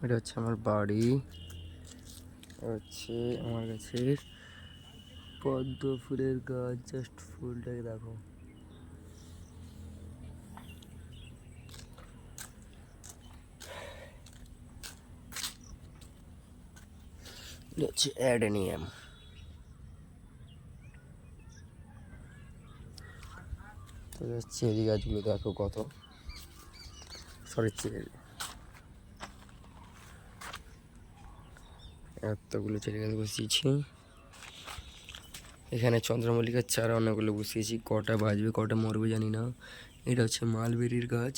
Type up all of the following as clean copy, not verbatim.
এটা হচ্ছে আমার বাড়ি, হচ্ছে আমার কাছে পদ্ম ফুলের গাছ। জাস্ট ফুলটাকে দেখো, এটা হচ্ছে অ্যাডেনিয়াম। তো চেরি গাছগুলো দেখো কত, সরি চেরি, এতগুলো চেরি গাছ বসিয়েছি। এখানে চন্দ্রমল্লিকার চারা অনেকগুলো বসিয়েছি, কটা বাজবে কটা মরবে জানি না। এটা হচ্ছে মালবেরির গাছ।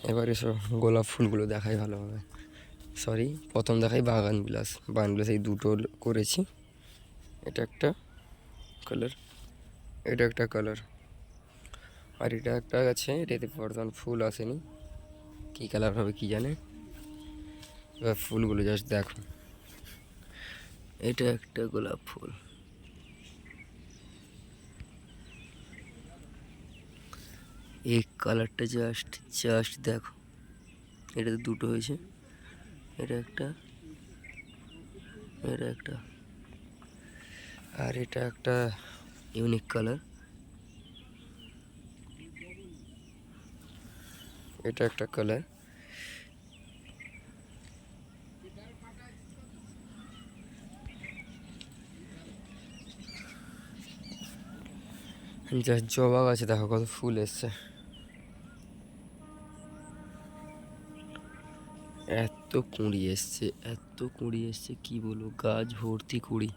এবার এসব গোলাপ ফুলগুলো দেখাই ভালোভাবে, সরি প্রথম দেখাই বাগান বিলাস। বাগান বিলাস এই দুটো করেছি, এটা একটা কালার, এটা একটা কালার, আর এটা একটা আছে, এটাতে বর্তমান ফুল আসেনি, কী কালার হবে কী জানে। এবার ফুলগুলো জাস্ট দেখো, এটা একটা গোলাপ ফুল, এই কালারটা জাস্ট জাস্ট দেখো। এটাতে দুটো হয়েছে, এটা একটা, এটা একটা, আর এটা একটা ইউনিক কালার, এটা একটা কালার। জাস্ট জবা গাছে দেখো কত ফুল এসছে, এত কুঁড়ি এসছে, এত কুঁড়ি এসছে কি বলবো, গাছ ভর্তি কুঁড়ি।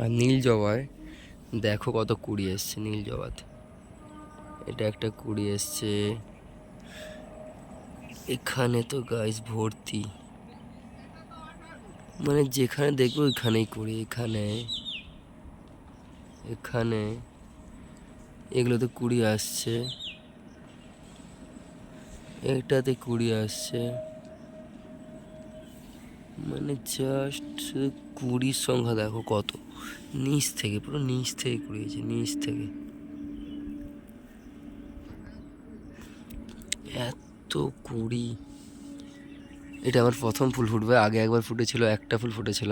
আর নীল জবায় দেখো কত কুঁড়ি এসছে, নীল জবাতে এটা একটা কুঁড়ি এসছে। এখানে তো গাছ ভর্তি, মানে যেখানে দেখবো ওইখানেই কুঁড়ি, এখানে এখানে এগুলোতে কুঁড়ি আসছে, এটাতে কুঁড়ি আসছে, মানে জাস্ট কুঁড়ির সংখ্যা দেখো কত, নিচ থেকে পুরো নিচ থেকে কুঁড়ি হয়েছে, নিচ থেকে এত কুঁড়ি। এটা আমার প্রথম ফুল ফুটবে, আগে একবার ফুটেছিল, একটা ফুল ফুটেছিল।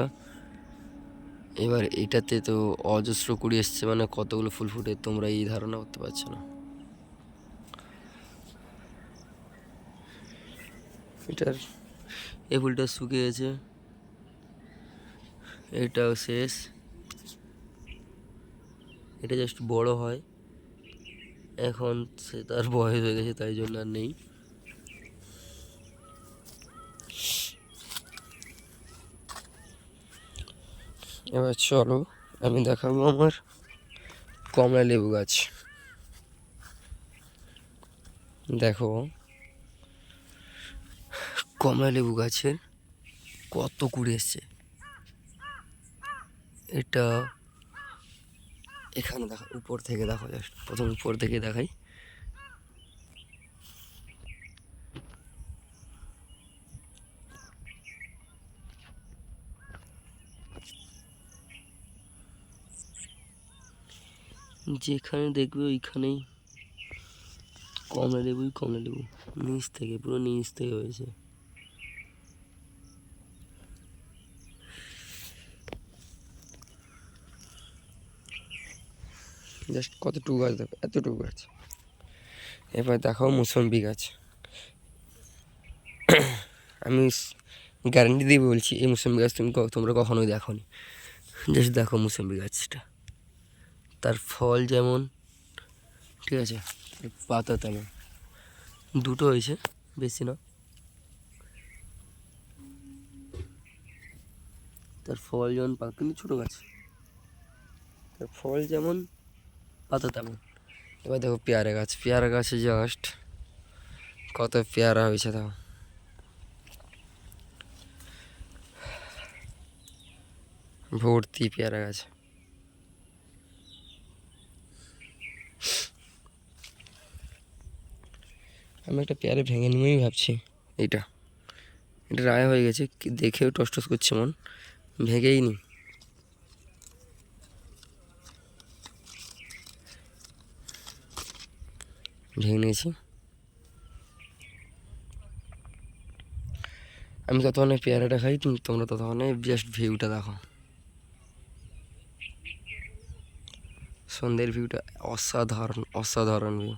এবার এটাতে তো অজস্র কুঁড়ি এসছে, মানে কতগুলো ফুল ফুটে তোমরা এই ধারণা করতে পারছো না। এটার এই ফুলটা শুকিয়ে গেছে, এটাও শেষ, এটা জাস্ট বড় হয়, এখন সে তার বয়স হয়ে গেছে তাই জন্য আর নেই। এবার চলো আমি দেখাবো আমার কমলা লেবু গাছ। দেখো কমলা লেবু গাছের কত কুড়ি এসছে, এটা এখানে দেখো, উপর থেকে দেখো, জাস্ট প্রথম উপর থেকে দেখাই, যেখানে দেখবে ওইখানেই কমলা লেবুই কমলা লেবু, নিচ থেকে পুরো নিচ থেকে হয়েছে। জাস্ট কতটুকু গাছ দেখো, এতটুকু গাছ। এবার দেখো মুসম্বি গাছ, আমি গ্যারান্টি দিয়ে বলছি এই মুসম্বি গাছ তোমরা কখনোই দেখো নি। জাস্ট দেখো মুসম্বি গাছটা, তার ফল যেমন, ঠিক আছে, পাতা তেমন, দুটো হয়েছে, বেশি না। তার ফল যেমন পাতা, কিন্তু ছোটো গাছ, তার ফল যেমন পাতা তেমন। এবার দেখো পেয়ারা গাছ, পেয়ারা গাছে জাস্ট কত পেয়ারা হয়েছে দেখো, ভর্তি পেয়ারা গাছ। আমি একটা পেয়ারা ভেঙে নিয়েই ভাবছি, এইটা এটা রায় হয়ে গেছে, দেখেও টস টস করছে মন, ভেঙেই নি। ঢেকে নিয়েছি। আমি ততক্ষণে পেয়ারাটা খাই, তোমরা ততক্ষণে জাস্ট ভিউটা দেখো। সন্ধ্যের ভিউটা অসাধারণ অসাধারণ ভিউ।